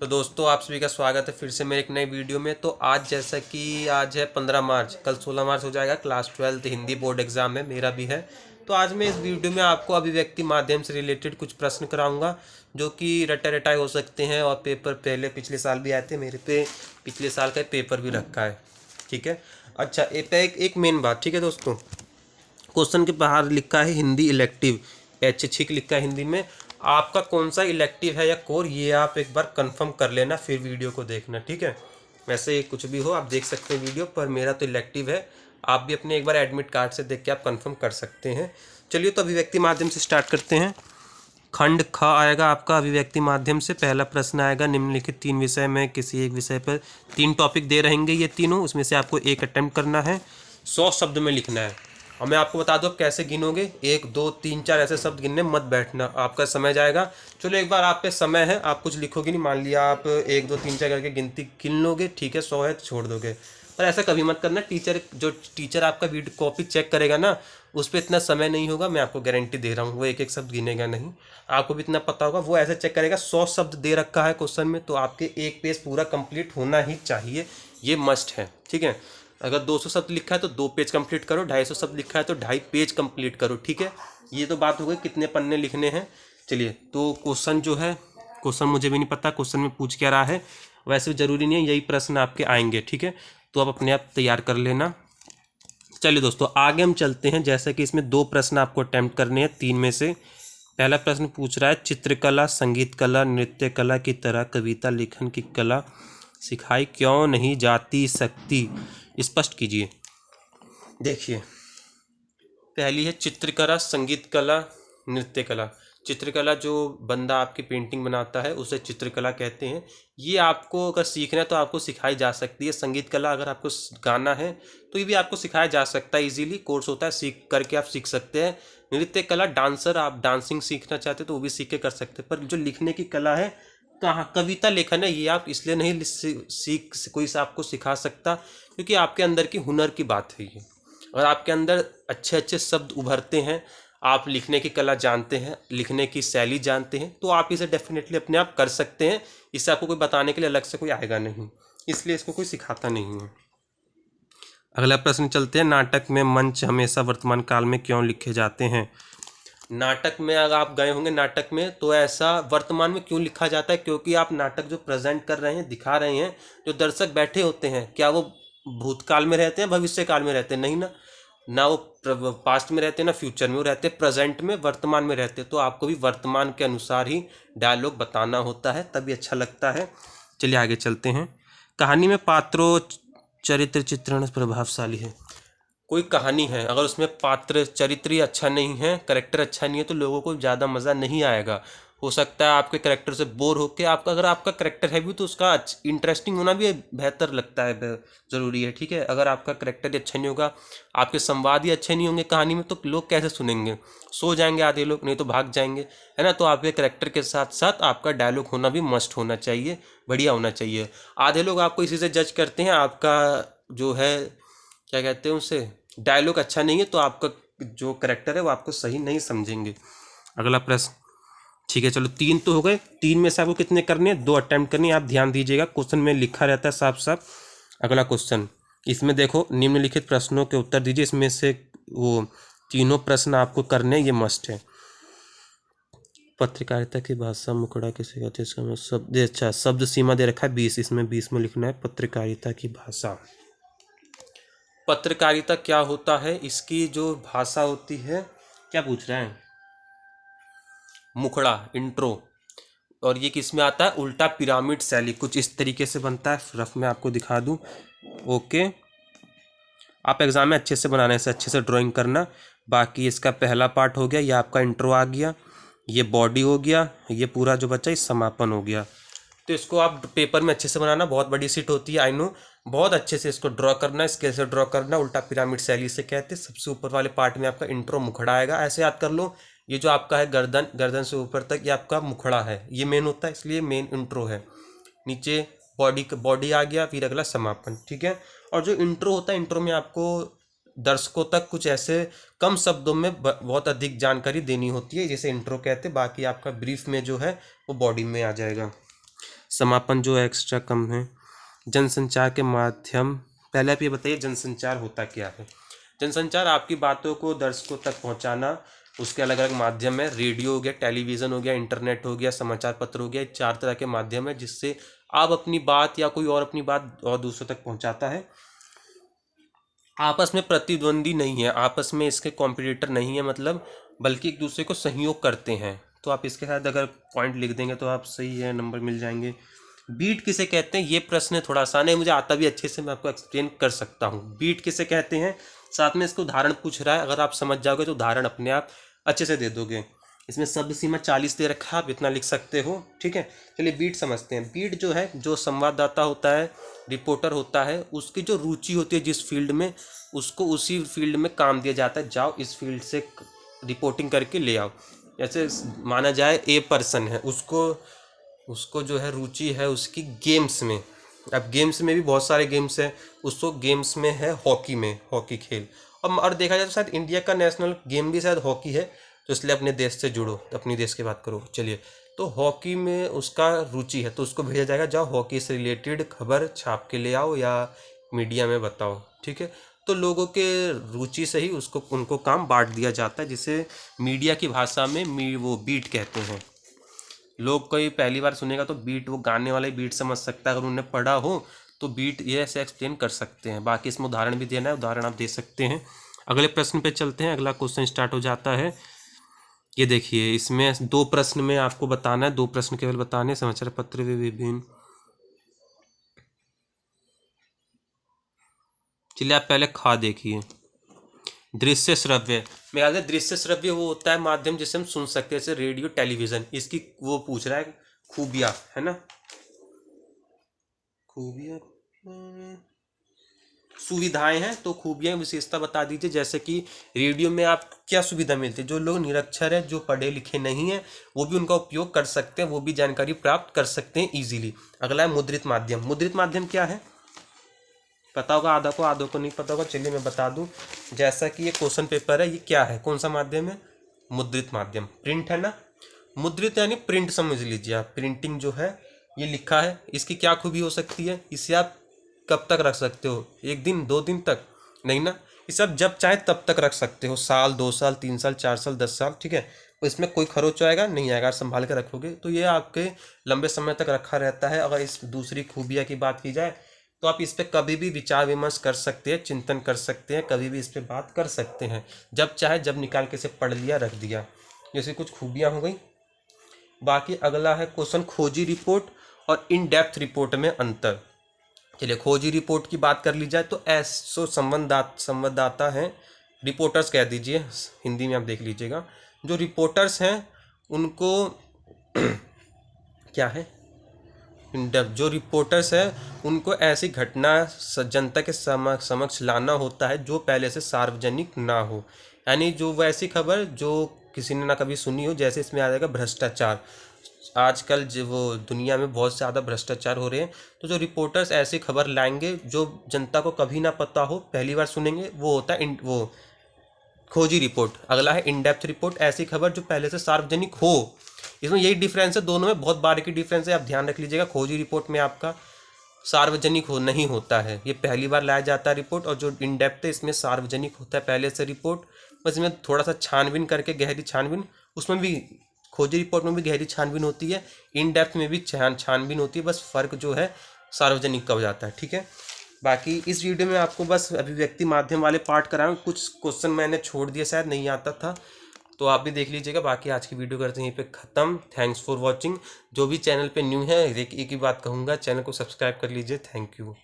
तो दोस्तों आप सभी का स्वागत है फिर से मेरे एक नई वीडियो में। तो आज जैसा कि आज है 15 मार्च, कल 16 मार्च हो जाएगा। क्लास 12 हिंदी बोर्ड एग्जाम है, मेरा भी है। तो आज मैं इस वीडियो में आपको अभिव्यक्ति माध्यम से रिलेटेड कुछ प्रश्न कराऊंगा जो कि रटे रटाए हो सकते हैं और पेपर पहले पिछले साल भी आए थे। मेरे पे पिछले साल का पेपर भी रखा है, ठीक है। अच्छा, एक मेन बात, ठीक है दोस्तों। क्वेश्चन के बाहर लिखा है हिंदी इलेक्टिव, ऐच्छिक लिखा है हिंदी में। आपका कौन सा इलेक्टिव है या कोर, ये आप एक बार कंफर्म कर लेना, फिर वीडियो को देखना, ठीक है। वैसे कुछ भी हो आप देख सकते हैं वीडियो पर, मेरा तो इलेक्टिव है। आप भी अपने एक बार एडमिट कार्ड से देख के आप कंफर्म कर सकते हैं। चलिए तो अभिव्यक्ति माध्यम से स्टार्ट करते हैं। खंड ख आएगा आपका अभिव्यक्ति माध्यम से। पहला प्रश्न आएगा, निम्नलिखित 3 विषय में किसी एक विषय पर 3 टॉपिक दे रहेंगे, ये तीनों, उसमें से आपको एक अटेम्प्ट करना है, 100 शब्द में लिखना है। और मैं आपको बता दूं आप कैसे गिनोगे, 1 2 3 4 ऐसे शब्द गिनने मत बैठना, आपका समय जाएगा। चलो एक बार आप पे समय है, आप कुछ लिखोगे नहीं। मान लिया आप 1 2 3 4 करके गिनती गिन लोगे, ठीक है, 100 है तो छोड़ दोगे। पर ऐसा कभी मत करना। टीचर आपका वीडियो कॉपी चेक करेगा ना, उस पर इतना समय नहीं होगा, मैं आपको गारंटी दे रहा हूँ। वो एक एक शब्द गिनेगा नहीं, आपको भी इतना पता होगा। वो ऐसे चेक करेगा, 100 शब्द दे रखा है क्वेश्चन में, तो आपके एक पेज पूरा कंप्लीट होना ही चाहिए, ये मस्ट है, ठीक है। अगर 200 शब्द लिखा है तो 2 पेज कंप्लीट करो, 250 शब्द लिखा है तो 2.5 पेज कंप्लीट करो, ठीक है। ये तो बात हो गई कितने पन्ने लिखने हैं। चलिए तो क्वेश्चन जो है, क्वेश्चन मुझे भी नहीं पता क्वेश्चन में पूछ क्या रहा है, वैसे ज़रूरी नहीं है यही प्रश्न आपके आएंगे, ठीक है। तो आप अपने आप तैयार कर लेना। चलिए दोस्तों आगे हम चलते हैं। जैसे कि इसमें 2 प्रश्न आपको अटेम्प्ट करने हैं 3 में से। पहला प्रश्न पूछ रहा है, चित्रकला, संगीत कला, नृत्य कला की तरह कविता लेखन की कला सिखाई क्यों नहीं जाती सकती, स्पष्ट कीजिए। देखिए, पहली है चित्रकला, संगीत कला, नृत्य कला। चित्रकला जो बंदा आपकी पेंटिंग बनाता है उसे चित्रकला कहते हैं। ये आपको अगर सीखना है तो आपको सिखाई जा सकती है। संगीत कला अगर आपको गाना है तो ये भी आपको सिखाया जा सकता है, इजीली कोर्स होता है, सीख करके आप सीख सकते हैं। नृत्य कला, डांसर, आप डांसिंग सीखना चाहते हैं तो वो भी सीख के कर सकते हैं। पर जो लिखने की कला है, कहाँ कविता लेखन है, ये आप इसलिए नहीं सीख कोई से आपको सिखा सकता क्योंकि आपके अंदर की हुनर की बात है ये। अगर आपके अंदर अच्छे अच्छे शब्द उभरते हैं, आप लिखने की कला जानते हैं, लिखने की शैली जानते हैं, तो आप इसे डेफिनेटली अपने आप कर सकते हैं। इससे आपको कोई बताने के लिए अलग से कोई आएगा नहीं, इसलिए इसको कोई सिखाता नहीं है। अगला प्रश्न चलते हैं, नाटक में मंच हमेशा वर्तमान काल में क्यों लिखे जाते हैं। नाटक में अगर आप गए होंगे नाटक में, तो ऐसा वर्तमान में क्यों लिखा जाता है, क्योंकि आप नाटक जो प्रेजेंट कर रहे हैं, दिखा रहे हैं, जो दर्शक बैठे होते हैं, क्या वो भूतकाल में रहते हैं, भविष्य काल में रहते हैं? नहीं ना, ना वो पास्ट में रहते हैं ना फ्यूचर में, वो रहते प्रेजेंट में, वर्तमान में रहते। तो आपको भी वर्तमान के अनुसार ही डायलॉग बताना होता है, तभी अच्छा लगता है। चलिए आगे चलते हैं। कहानी में पात्रों चरित्र चित्रण प्रभावशाली है। कोई कहानी है, अगर उसमें पात्र चरित्र ही अच्छा नहीं है, करेक्टर अच्छा नहीं है, तो लोगों को ज़्यादा मज़ा नहीं आएगा। हो सकता है आपके करेक्टर से बोर होकर आपका, अगर आपका करेक्टर है भी तो उसका इंटरेस्टिंग होना भी बेहतर लगता है, ज़रूरी है, ठीक है। अगर आपका करेक्टर ही अच्छा नहीं होगा, आपके संवाद ही अच्छे नहीं होंगे कहानी में, तो लोग कैसे सुनेंगे? सो जाएंगे आधे लोग, नहीं तो भाग जाएंगे, है ना। तो आपके करेक्टर के साथ साथ आपका डायलॉग होना भी मस्ट होना चाहिए, बढ़िया होना चाहिए। आधे लोग आपको इसी से जज करते हैं, आपका जो है क्या कहते हैं उसे, डायलॉग अच्छा नहीं है, तो आपका जो करेक्टर है वो आपको सही नहीं समझेंगे। अगला प्रश्न, ठीक है, चलो 3 तो हो गए। 3 में से आपको कितने करने हैं? 2 अटेम्प्ट करनी है। आप ध्यान दीजिएगा, क्वेश्चन में लिखा रहता है साफ साफ। अगला क्वेश्चन, इसमें देखो, निम्नलिखित प्रश्नों के उत्तर दीजिए। इसमें से वो तीनों प्रश्न आपको करने, ये मस्ट है। पत्रकारिता की भाषा मुखड़ा किसे कहते हैं? शब्द, अच्छा, शब्द सीमा दे रखा है 20, इसमें 20 में लिखना है पत्रकारिता की भाषा। पत्रकारिता क्या होता है, इसकी जो भाषा होती है, क्या पूछ रहे हैं? मुखड़ा, इंट्रो। और ये किस में आता है? उल्टा पिरामिड शैली, कुछ इस तरीके से बनता है। रफ में आपको दिखा दूं, ओके। आप एग्जाम में अच्छे से बनाने से, अच्छे से ड्राइंग करना। बाकी इसका पहला पार्ट हो गया, ये आपका इंट्रो आ गया, ये बॉडी हो गया, ये पूरा जो बचा ये समापन हो गया। तो इसको आप पेपर में अच्छे से बनाना, बहुत बड़ी सीट होती है, आई नो, बहुत अच्छे से इसको ड्रॉ करना, स्केल से ड्रॉ करना। उल्टा पिरामिड शैली से कहते हैं। सबसे ऊपर वाले पार्ट में आपका इंट्रो मुखड़ा आएगा, ऐसे याद कर लो। ये जो आपका है गर्दन, गर्दन से ऊपर तक ये आपका मुखड़ा है, ये मेन होता है, इसलिए मेन इंट्रो है। नीचे बॉडी आ गया, फिर अगला समापन, ठीक है। और जो इंट्रो होता है, इंट्रो में आपको दर्शकों तक कुछ ऐसे कम शब्दों में बहुत अधिक जानकारी देनी होती है, जैसे इंट्रो कहते हैं। बाकी आपका ब्रीफ में जो है वो बॉडी में आ जाएगा। समापन जो एक्स्ट्रा कम है। जनसंचार के माध्यम, पहले आप ये बताइए जनसंचार होता क्या है। जनसंचार आपकी बातों को दर्शकों तक पहुंचाना, उसके अलग अलग माध्यम है। रेडियो हो गया, टेलीविज़न हो गया, इंटरनेट हो गया, समाचार पत्र हो गया, 4 तरह के माध्यम है जिससे आप अपनी बात या कोई और अपनी बात और दूसरों तक पहुंचाता है। आपस में प्रतिद्वंदी नहीं है, आपस में इसके कॉम्पिटिटर नहीं है मतलब, बल्कि एक दूसरे को सहयोग करते हैं। तो आप इसके साथ अगर पॉइंट लिख देंगे तो आप सही है, नंबर मिल जाएंगे। बीट किसे कहते हैं, ये प्रश्न थोड़ा आसान है, मुझे आता भी अच्छे से, मैं आपको एक्सप्लेन कर सकता हूँ। बीट किसे कहते हैं, साथ में इसको उदाहरण पूछ रहा है, अगर आप समझ जाओगे तो उदाहरण अपने आप अच्छे से दे दोगे। इसमें शब्द सीमा 40 दे रखा है, आप इतना लिख सकते हो, ठीक है। चलिए बीट समझते हैं। बीट जो है, जो संवाददाता होता है, रिपोर्टर होता है, उसकी जो रुचि होती है जिस फील्ड में, उसको उसी फील्ड में काम दिया जाता है, जाओ इस फील्ड से रिपोर्टिंग करके ले आओ। जैसे माना जाए ए पर्सन है, उसको जो है रुचि है उसकी गेम्स में। अब गेम्स में भी बहुत सारे गेम्स हैं, उसको गेम्स में है हॉकी में, हॉकी खेल। और देखा जाए तो शायद इंडिया का नेशनल गेम भी शायद हॉकी है, तो इसलिए अपने देश से जुड़ो, अपनी देश की बात करो। चलिए, तो हॉकी में उसका रुचि है तो उसको भेजा जाएगा, जाओ हॉकी से रिलेटेड खबर छाप के ले आओ या मीडिया में बताओ, ठीक है। तो लोगों के रुचि से ही उनको काम बांट दिया जाता है, जिसे मीडिया की भाषा में वो बीट कहते हैं। लोग कोई पहली बार सुनेगा तो बीट, वो गाने वाले बीट समझ सकता है, अगर उन्हें पढ़ा हो तो बीट ये ऐसे एक्सप्लेन कर सकते हैं। बाकी इसमें उदाहरण भी देना है, उदाहरण आप दे सकते हैं। अगले प्रश्न पे चलते हैं, अगला क्वेश्चन स्टार्ट हो जाता है। ये देखिए, इसमें 2 प्रश्न में आपको बताना है, 2 प्रश्न केवल बताने। समाचार पत्र में विभिन्न, चलिए आप पहले खा देखिए। दृश्य श्रव्य, मेरे ख्याल से दृश्य श्रव्य वो होता है माध्यम जिसे हम सुन सकते हैं, जैसे रेडियो टेलीविजन। इसकी वो पूछ रहा है खूबियाँ, है ना, खूबियाँ सुविधाएं हैं, तो खूबियाँ विशेषता बता दीजिए। जैसे कि रेडियो में आप क्या सुविधा मिलती है, जो लोग निरक्षर है, जो पढ़े लिखे नहीं है, वो भी उनका उपयोग कर सकते हैं, वो भी जानकारी प्राप्त कर सकते हैं इजीली। अगला है मुद्रित माध्यम। मुद्रित माध्यम क्या है, पता होगा आधा को नहीं पता होगा, चलिए मैं बता दूं। जैसा कि ये क्वेश्चन पेपर है, ये क्या है, कौन सा माध्यम है, मुद्रित माध्यम। प्रिंट है ना, मुद्रित यानी प्रिंट समझ लीजिए आप, प्रिंटिंग जो है ये लिखा है। इसकी क्या खूबी हो सकती है, इसे आप कब तक रख सकते हो, 1 दिन 2 दिन तक नहीं ना, इसे आप जब चाहे तब तक रख सकते हो, साल 2 साल 3 साल 4 साल 10 साल, ठीक है। तो इसमें कोई खरोच आएगा नहीं आएगा, संभाल के रखोगे तो ये आपके लंबे समय तक रखा रहता है। अगर इस दूसरी खूबियाँ की बात की जाए तो आप इस पर कभी भी विचार विमर्श कर सकते हैं, चिंतन कर सकते हैं, कभी भी इस पर बात कर सकते हैं, जब चाहे जब निकाल के इसे पढ़ लिया रख दिया। जैसे कुछ खूबियाँ हो गई। बाकी अगला है क्वेश्चन, खोजी रिपोर्ट और इन डेप्थ रिपोर्ट में अंतर। चलिए, खोजी रिपोर्ट की बात कर ली जाए तो ऐसो संवाददाता हैं, रिपोर्टर्स कह दीजिए, हिंदी में आप देख लीजिएगा। जो रिपोर्टर्स हैं उनको क्या है, जो रिपोर्टर्स हैं उनको ऐसी घटना जनता के समक्ष लाना होता है जो पहले से सार्वजनिक ना हो, यानी जो वैसी खबर जो किसी ने ना कभी सुनी हो। जैसे इसमें आ जाएगा भ्रष्टाचार, आजकल जो वो दुनिया में बहुत ज़्यादा भ्रष्टाचार हो रहे हैं, तो जो रिपोर्टर्स ऐसी खबर लाएंगे जो जनता को कभी ना पता हो, पहली बार सुनेंगे, वो होता है वो खोजी रिपोर्ट। अगला है इन डेप्थ रिपोर्ट, ऐसी खबर जो पहले से सार्वजनिक हो। इसमें यही डिफरेंस है, दोनों में बहुत बारीकी डिफरेंस है, आप ध्यान रख लीजिएगा। खोजी रिपोर्ट में आपका सार्वजनिक नहीं होता है, ये पहली बार लाया जाता है रिपोर्ट, और जो इन डेप्थ है इसमें सार्वजनिक होता है पहले से रिपोर्ट। बस इसमें थोड़ा सा छानबीन करके, गहरी छानबीन, उसमें भी खोजी रिपोर्ट में भी गहरी छानबीन होती है, इन डेप्थ में भी छानबीन होती है, बस फ़र्क जो है सार्वजनिक का हो जाता है, ठीक है। बाकी इस वीडियो में आपको बस अभिव्यक्ति माध्यम वाले पार्ट कराएं, कुछ क्वेश्चन मैंने छोड़ दिया, शायद नहीं आता था, तो आप भी देख लीजिएगा। बाकी आज की वीडियो करते हैं यहीं पे ख़त्म। Thanks for watching. जो भी चैनल पे न्यू है, एक ही बात कहूँगा, चैनल को सब्सक्राइब कर लीजिए। Thank you.